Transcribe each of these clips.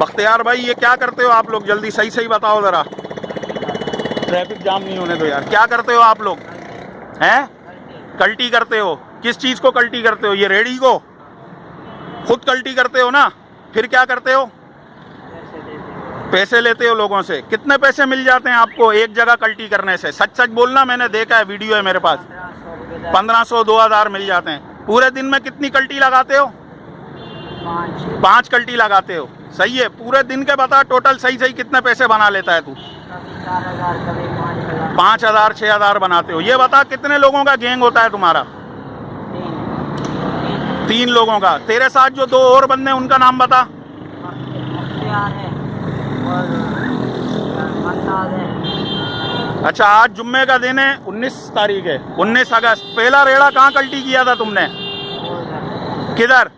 बख्तियार भाई ये क्या करते हो आप लोग, जल्दी सही सही बताओ ज़रा, ट्रैफिक जाम नहीं होने दो यार। क्या करते हो आप लोग हैं? कल्टी करते हो? किस चीज़ को कल्टी करते हो? ये रेडी को खुद कल्टी करते हो ना, फिर क्या करते हो? पैसे लेते हो लोगों से। कितने पैसे मिल जाते हैं आपको एक जगह कल्टी करने से? सच सच बोलना, मैंने देखा है, वीडियो है मेरे पास। 1500 2000 मिल जाते हैं। पूरे दिन में कितनी कल्टी लगाते हो? 5 कल्टी लगाते हो। सही है, पूरे दिन के बता टोटल सही सही कितने पैसे बना लेता है तू? 5000 6000 बनाते हो। ये बता कितने लोगों का गैंग होता है तुम्हारा? 3 लोगों का। तेरे साथ जो 2 और बंदे उनका नाम बता। अच्छा, आज जुम्मे का दिन है, 19 तारीख है, 19 अगस्त। पहला रेड़ा कहाँ कल्टी किया था तुमने? किधर?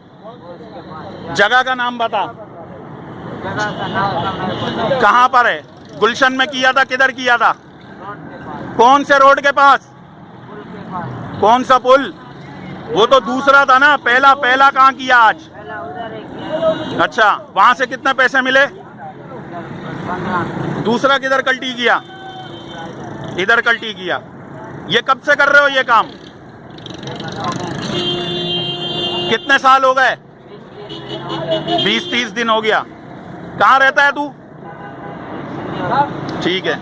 जगह का नाम बता। कहाँ पर है? गुलशन में किया था? किधर किया था? कौन से रोड के पास? कौन सा पुल? वो तो दूसरा था ना, पहला कहाँ किया आज? अच्छा, वहां से कितने पैसे मिले? दूसरा किधर कल्टी किया? इधर कल्टी किया। ये कब से कर रहे हो ये काम? कितने साल हो गए? 20-30 दिन हो गया। कहाँ रहता है तू? ठीक है।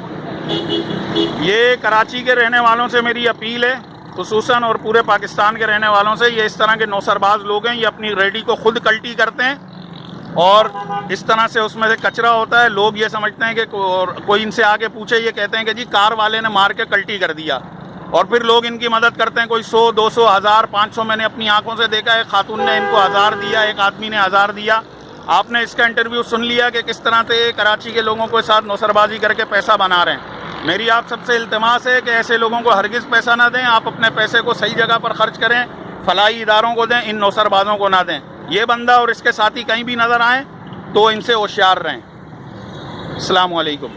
ये कराची के रहने वालों से मेरी अपील है, खुसूसन, और पूरे पाकिस्तान के रहने वालों से, ये इस तरह के नौसरबाज लोग हैं, ये अपनी रेडी को खुद कल्टी करते हैं और इस तरह से उसमें से कचरा होता है। लोग ये समझते हैं कि कोई इनसे आके पूछे, ये कहते हैं कि जी कार वाले ने मार के कल्टी कर दिया, और फिर लोग इनकी मदद करते हैं। कोई 100 200 1000 500, मैंने अपनी आंखों से देखा है, खातून ने इनको 1000 दिया, एक आदमी ने 1000 दिया। आपने इसका इंटरव्यू सुन लिया कि किस तरह से कराची के लोगों के साथ नौसरबाजी करके पैसा बना रहे हैं। मेरी आप सबसे इल्तिमास है कि ऐसे लोगों को हरगिज़ पैसा ना दें। आप अपने पैसे को सही जगह पर खर्च करें, फलाही इदारों को दें, इन नौसरबाजों को ना दें। ये बंदा और इसके साथी कहीं भी नज़र आए तो इनसे होशियार रहें। अस्सलाम वालेकुम।